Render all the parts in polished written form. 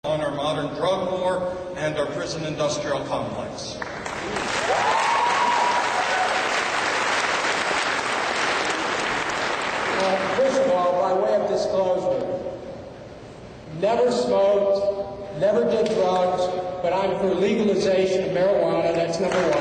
on our modern drug war and our prison industrial complex. First of all, by way of disclosure, never smoked, never did drugs, but I'm for legalization of marijuana. That's number one.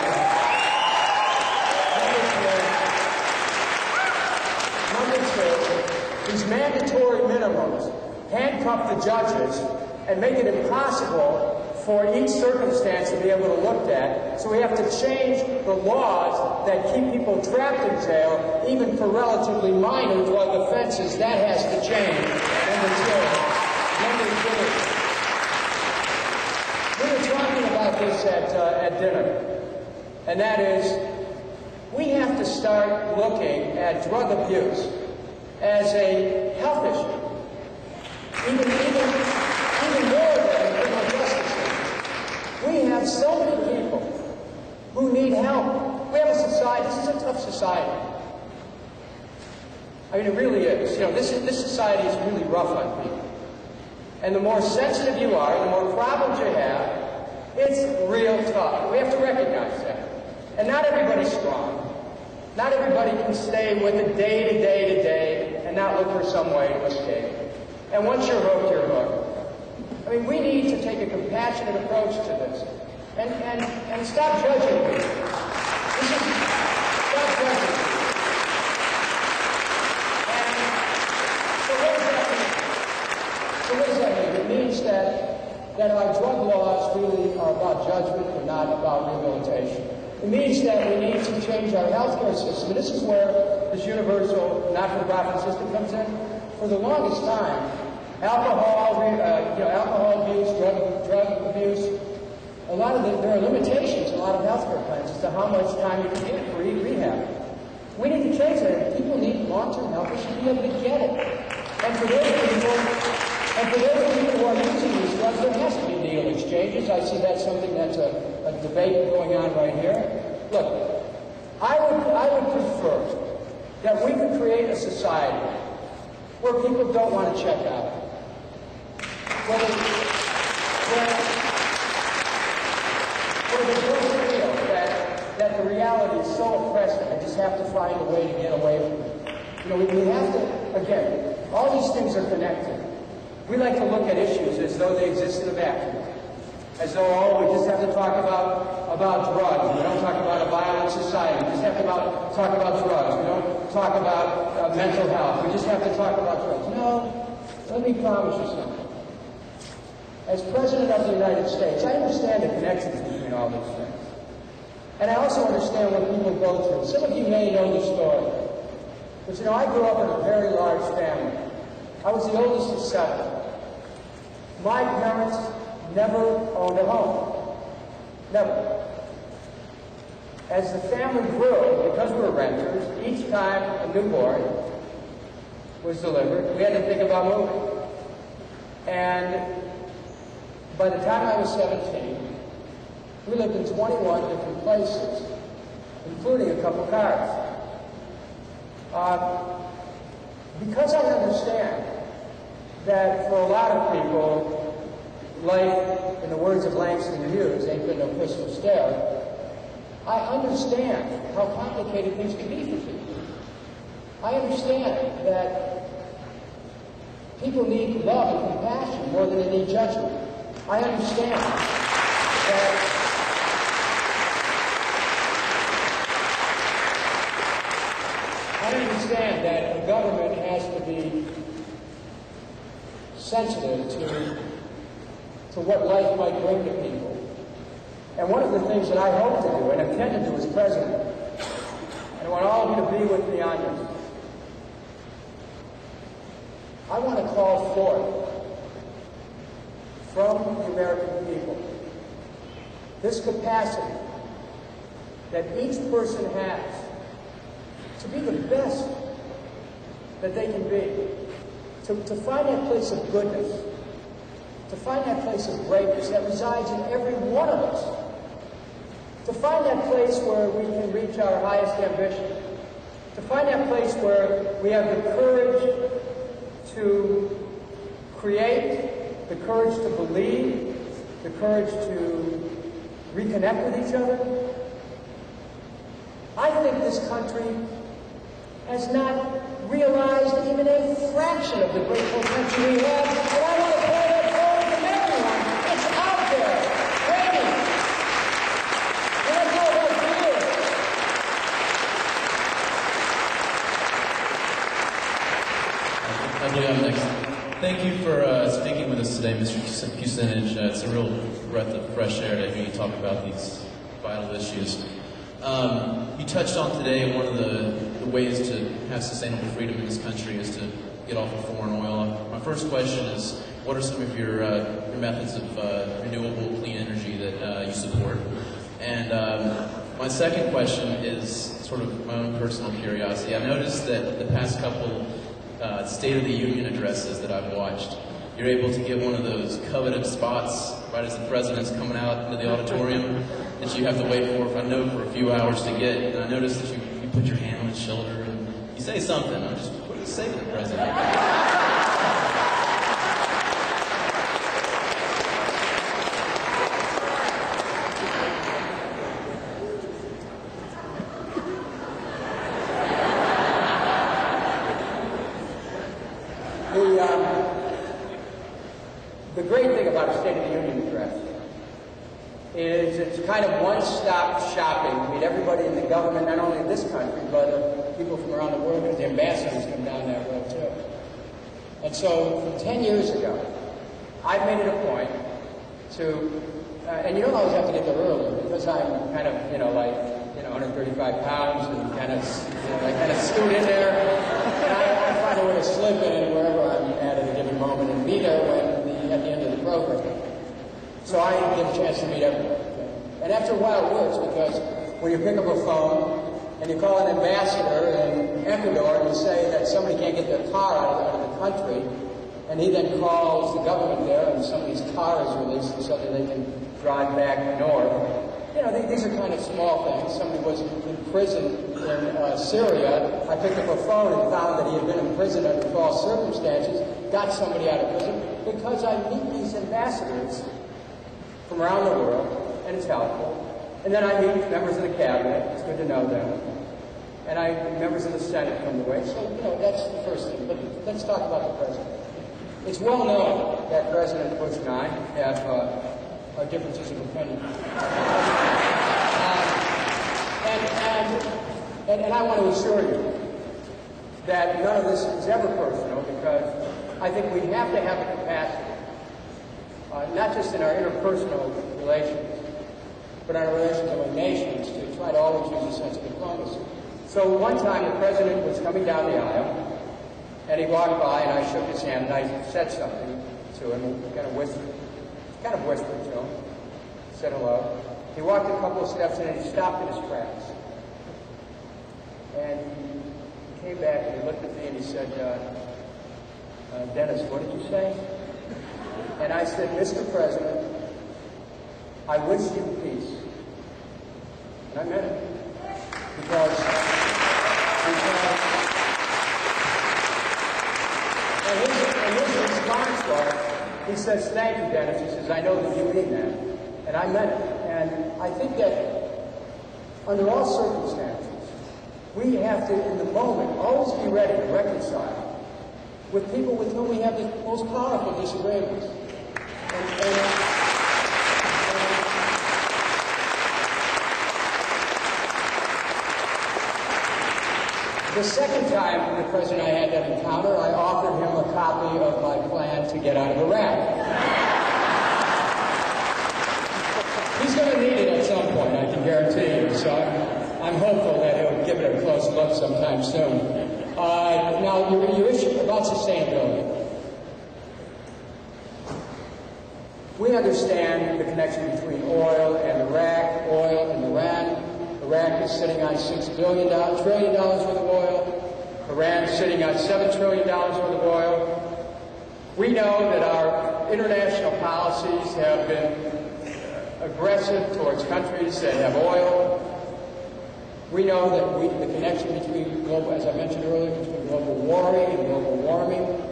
Number two, these mandatory minimums handcuff the judges and make it impossible for each circumstance to be able to look at. So we have to change the laws that keep people trapped in jail, even for relatively minor drug offenses. That has to change. Number two. We were talking about this at dinner, and that is, we have to start looking at drug abuse as a health issue, even more than criminal justice issue. We have so many people who need help. We have a society. This is a tough society. I mean, it really is. You know, this society is really rough on people. And the more sensitive you are, the more problems you have, it's real tough. We have to recognize that. And not everybody's strong. Not everybody can stay with it day to day to day and not look for some way to escape. And once you're hooked, you're hooked. I mean, we need to take a compassionate approach to this. And stop judging people. Stop judging people. So what does that mean? It means that our drug laws really are about judgment and not about rehabilitation. It means that we need to change our healthcare system. And this is where this universal not-for-profit system comes in. For the longest time, alcohol abuse, drug abuse, there are limitations in a lot of healthcare plans as to how much time you can get for rehab. We need to change that. People need long-term help. They should be able to get it. And for those people who are using these drugs, there has to be needle exchanges. I see that's something that's a debate going on right here. Look, I would prefer that we could create a society where people don't want to check out. Where they don't feel that the reality is so oppressive, they just have to find a way to get away from it. You know, we have to, again, all these things are connected. We like to look at issues as though they exist in a vacuum. As though, we just have to talk about drugs. We don't talk about a violent society. We just have to talk about drugs. We don't talk about mental health. We just have to talk about drugs. No, let me promise you something. As President of the United States, I understand the connections between all these things. And I also understand what people go through. Some of you may know the story. But you know, I grew up in a very large family. I was the oldest of 7. My parents never owned a home. Never. As the family grew, because we were renters, each time a newborn was delivered, we had to think about moving. And by the time I was 17, we lived in 21 different places, including a couple cars. Because I understand that for a lot of people, life, in the words of Langston Hughes, ain't been no crystal stair, I understand how complicated things can be for people. I understand that people need love and compassion more than they need judgment. I understand that the government has to be sensitive to what life might bring to people. And one of the things that I hope to do and intend to do as president, and I want all of you to be with me on this, I want to call forth from the American people this capacity that each person has to be the best that they can be, to find that place of goodness, to find that place of greatness that resides in every one of us, to find that place where we can reach our highest ambition, to find that place where we have the courage to create the courage to believe, the courage to reconnect with each other. I think this country has not realized even a fraction of the great potential we have, and I want to play that forward from everyone. It's out there, waiting. And that's all about fear. I believe I'm next. Thank you for speaking with us today, Mr. Kucinich. It's a real breath of fresh air to hear you talk about these vital issues. You touched on today one of the ways to have sustainable freedom in this country is to get off of foreign oil. My first question is, what are some of your methods of renewable clean energy that you support? And my second question is sort of my own personal curiosity. I noticed that the past couple State of the Union addresses that I've watched, you're able to get one of those coveted spots right as the president's coming out into the auditorium that you have to wait for a few hours to get. And I noticed that you put your hand on his shoulder and you say something. I'm just, what do you say to the president? The great thing about a State of the Union address is it's kind of one-stop shopping to meet everybody in the government, not only in this country, but people from around the world, because the ambassadors come down that road too. And so, 10 years ago, I made it a point to, and you don't always have to get there early, because I'm kind of, 135 pounds, and I kind of scoot in there, and I find a way to slip in wherever I'm at a given moment and be there at the end of the program. So I get a chance to meet everyone. And after a while it works, because when you pick up a phone and you call an ambassador in Ecuador and you say that somebody can't get their car out of the country, and he then calls the government there and somebody's car is released so that they can drive back north. These are kind of small things. Somebody was in prison in Syria. I picked up a phone and found that he had been in prison under false circumstances, got somebody out of prison, because I meet these ambassadors from around the world, and it's helpful. And then I meet members of the cabinet. It's good to know them. And members of the Senate come the way. So, that's the first thing. But let's talk about the president. It's well known that President Bush and I have our differences of opinion. And I want to assure you that none of this is ever personal, because I think we have to have the capacity, not just in our interpersonal relations, but our relations among nations, to try to always use a sense of diplomacy. So one time the president was coming down the aisle, and he walked by, and I shook his hand, and I said something to him, and kind of whispered to him, said hello. He walked a couple of steps, and then he stopped in his tracks. And he came back, and he looked at me, and he said, Dennis, what did you say? And I said, Mr. President, I wish you peace. And I meant it. Because and his response was, he says, thank you, Dennis. He says, I know that you mean that. And I meant it. And I think that under all circumstances, we have to, in the moment, always be ready to reconcile with people with whom we have the most powerful disagreements. The second time the president and I had that encounter, I offered him a copy of my plan to get out of Iraq. He's going to need it at some point, I can guarantee you, so I'm hopeful that he'll give it a close look sometime soon. Now, your issue about sustainability. We understand the connection between oil and Iraq, oil and Iran. Iraq is sitting on $6 trillion worth of oil. Iran is sitting on $7 trillion worth of oil. We know that our international policies have been aggressive towards countries that have oil. We know that the connection between global, as I mentioned earlier, between global warming and global warming.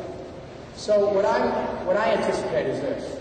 So what I anticipate is this.